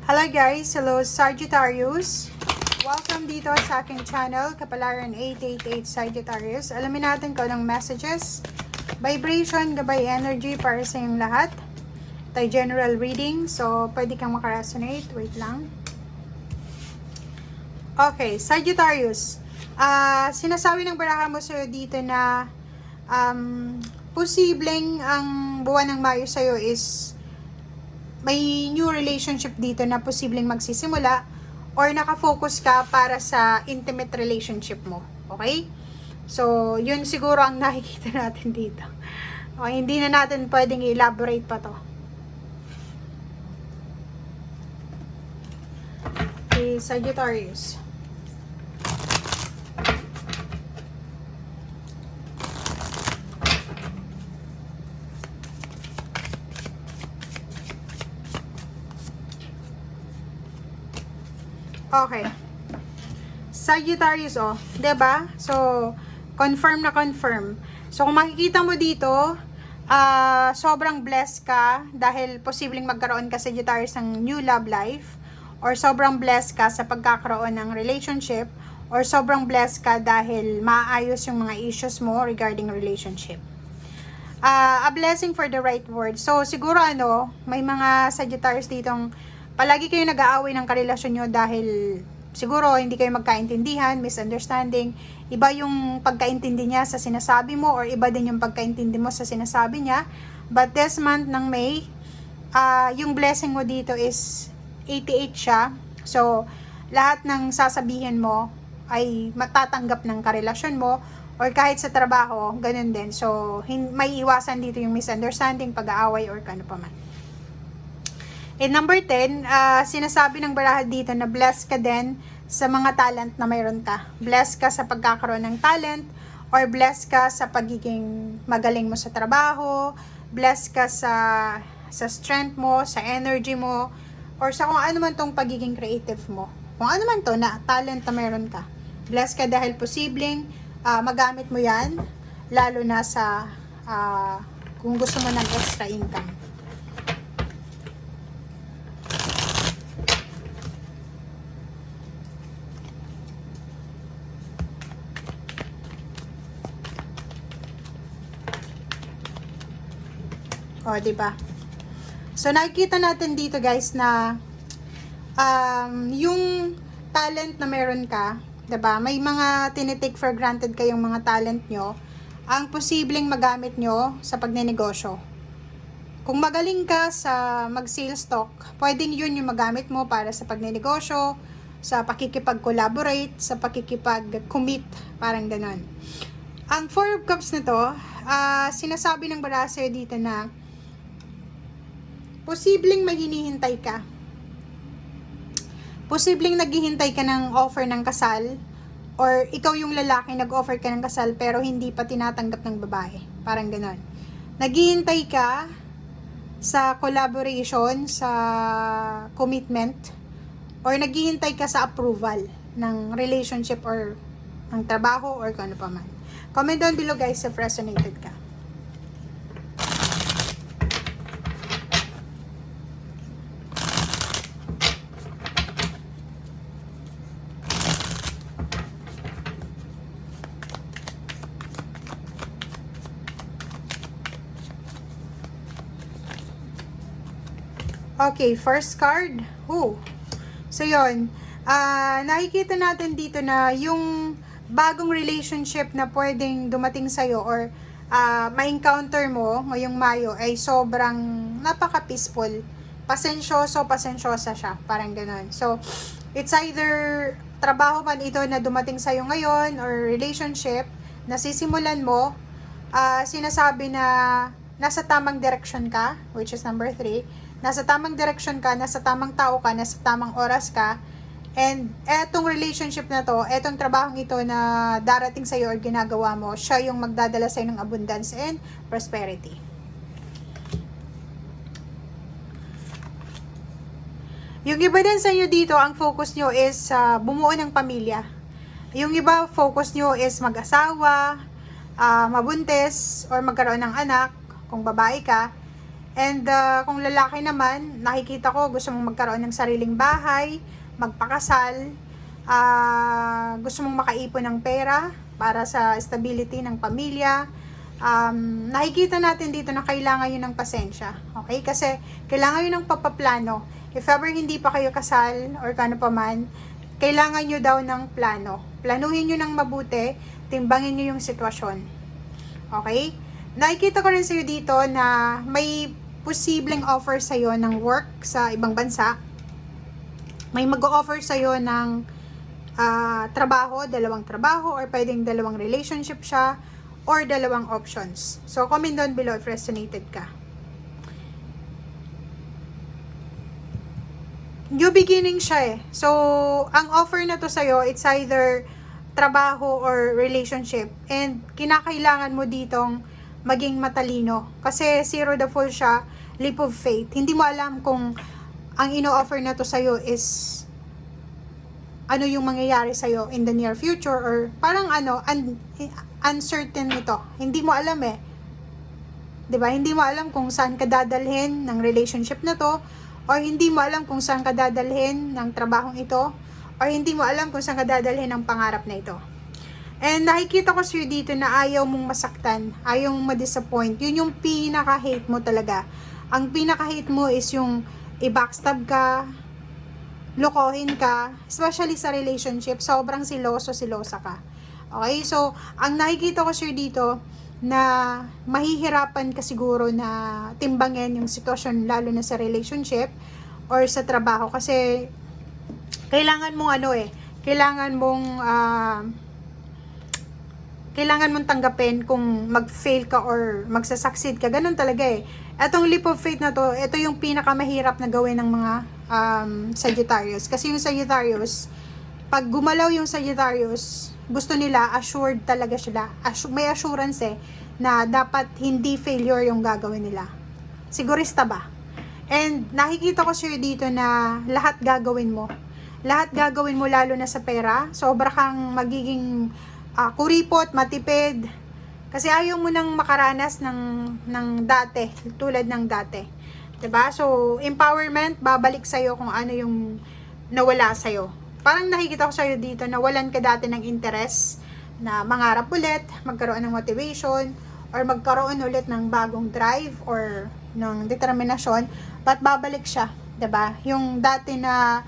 Hello guys! Hello Sagittarius! Welcome dito sa aking channel, Kapalaran 888 Sagittarius. Alamin natin kung anong messages, vibration, gabay energy para sa inyong lahat. Ito general reading, so pwede kang makaresonate. Wait lang. Okay, Sagittarius. Sinasabi ng baraha mo sa'yo dito na posibleng ang buwan ng Mayo sa'yo is may new relationship dito na posibleng magsisimula or nakafocus ka para sa intimate relationship mo. Okay? So, yun siguro ang nakikita natin dito. Okay, hindi na natin pwedeng i-elaborate pa to. Okay, Sagittarius. Okay. Sagittarius, oh. 'Di ba? So, confirm na confirm. So, kung makikita mo dito, sobrang blessed ka dahil posibleng magkaroon ka, Sagittarius, ng new love life, or sobrang blessed ka sa pagkakaroon ng relationship, or sobrang blessed ka dahil maayos yung mga issues mo regarding relationship. A blessing for the right word. So, siguro may mga Sagittarius ditong palagi kayo nag-aaway ng karelasyon nyo dahil siguro hindi kayo magkaintindihan, misunderstanding. Iba yung pagkaintindi niya sa sinasabi mo or iba din yung pagkaintindi mo sa sinasabi niya. But this month ng May, yung blessing mo dito is 88 siya. So, lahat ng sasabihin mo ay matatanggap ng karelasyon mo or kahit sa trabaho, ganun din. So, may iwasan dito yung misunderstanding, pag-aaway or kano pa man. In number 10, sinasabi ng baraha dito na blessed ka din sa mga talent na mayroon ka. Blessed ka sa pagkakaroon ng talent or blessed ka sa pagiging magaling mo sa trabaho, blessed ka sa strength mo, sa energy mo, or sa kung ano man tong pagiging creative mo. Kung ano man to na talent na mayroon ka. Blessed ka dahil posibleng magamit mo yan, lalo na sa kung gusto mo ng extra income. O, diba? So, nakikita natin dito, guys, na yung talent na meron ka, diba? May mga tinitake for granted kayong mga talent nyo, ang posibleng magamit nyo sa pagnenegosyo. Kung magaling ka sa mag-sales talk, pwedeng yun yung magamit mo para sa pagnenegosyo, sa pakikipag-collaborate, sa pakikipag-commit, parang ganon. Ang Four of Cups na to, sinasabi ng baraha sa'yo dito na posibleng may hinihintay ka. Posibleng naghihintay ka ng offer ng kasal or ikaw yung lalaki nag-offer ka ng kasal pero hindi pa tinatanggap ng babae. Parang ganon. Naghihintay ka sa collaboration, sa commitment, or naghihintay ka sa approval ng relationship or ng trabaho or kung ano pa man. Comment down below, guys, if resonated ka. Okay, first card. So, yun. Nakikita natin dito na yung bagong relationship na pwedeng dumating sa'yo or ma-encounter mo ngayong Mayo ay sobrang napaka-peaceful. Pasensyosa siya. Parang ganun. So, it's either trabaho man ito na dumating sa'yo ngayon or relationship na sisimulan mo, sinasabi na nasa tamang direction ka, which is number 3. Nasa tamang direction ka, nasa tamang tao ka, nasa tamang oras ka, and etong relationship na to, etong trabahong ito na darating sa'yo or ginagawa mo, siya yung magdadala sa'yo ng abundance and prosperity. Yung iba din sa inyo dito, ang focus nyo is bumuo ng pamilya. Yung iba, focus nyo is mag-asawa, mabuntis, or magkaroon ng anak, kung babae ka. And kung lalaki naman, nakikita ko gusto mong magkaroon ng sariling bahay, magpakasal, gusto mong makaipon ng pera para sa stability ng pamilya. Nakikita natin dito na kailangan yun ng pasensya. Okay? Kasi kailangan yun ng papaplano. If ever hindi pa kayo kasal or kano pa man, kailangan nyo daw ng plano. Planuhin nyo ng mabuti, timbangin nyo yung sitwasyon. Okay? Nakikita ko rin sa'yo dito na may posibleng offer sa'yo ng work sa ibang bansa. May mag-o-offer sa'yo ng trabaho, dalawang trabaho, or pwedeng dalawang relationship siya, or dalawang options. So, comment down below if resonated ka. New beginning siya eh. So, ang offer na to sa'yo, it's either trabaho or relationship. And kinakailangan mo ditong maging matalino. Kasi zero the full siya, leap of faith. Hindi mo alam kung ang ino-offer na to sa'yo is ano yung mangyayari sa'yo in the near future, or parang uncertain ito. Hindi mo alam eh. 'Di ba? Hindi mo alam kung saan ka dadalhin ng relationship na to, or hindi mo alam kung saan ka dadalhin ng trabahong ito, or hindi mo alam kung saan ka dadalhin ng pangarap na ito. And nakikita ko sa'yo dito na ayaw mong masaktan, ayaw mong ma-disappoint. Yun yung pinaka-hate mo talaga. Ang pinaka-hate mo is yung i-backstab ka, lokohin ka, especially sa relationship, sobrang silosa ka. Okay? So, ang nakikita ko sa'yo dito, na mahihirapan ka siguro na timbangin yung sitwasyon, lalo na sa relationship or sa trabaho, kasi kailangan mong kailangan mong tanggapin kung mag-fail ka or magsasucceed ka. Ganun talaga eh. Etong leap of faith na to, ito yung pinakamahirap na gawin ng mga Sagittarius. Kasi yung Sagittarius, pag gumalaw yung Sagittarius, gusto nila, assured talaga sila. May assurance eh, na dapat hindi failure yung gagawin nila. Sigurista ba? And nakikita ko sa'yo dito na lahat gagawin mo. Lahat gagawin mo, lalo na sa pera. Sobra kang magiging kuripot, matipid. Kasi ayaw mo nang makaranas ng dati, tulad ng dati. 'Di ba? So, empowerment, babalik sa'yo kung ano yung nawala sa'yo. Parang nakikita ko sa'yo dito na walan ka dati ng interest na mangarap ulit, magkaroon ng motivation, or magkaroon ulit ng bagong drive or ng determinasyon, but babalik siya, 'di ba? Yung dati na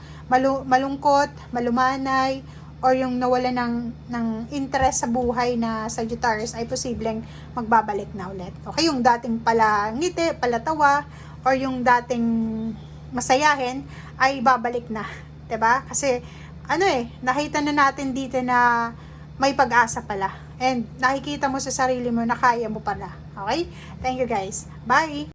malungkot, malumanay, or yung nawala ng interest sa buhay na Sagittarius ay posibleng magbabalik na ulit. Okay, yung dating pala ngiti, pala tawa, or yung dating masayahin ay babalik na, 'di ba? Kasi nakita na natin dito na may pag-asa pala. And nakikita mo sa sarili mo na kaya mo pala. Okay? Thank you guys. Bye!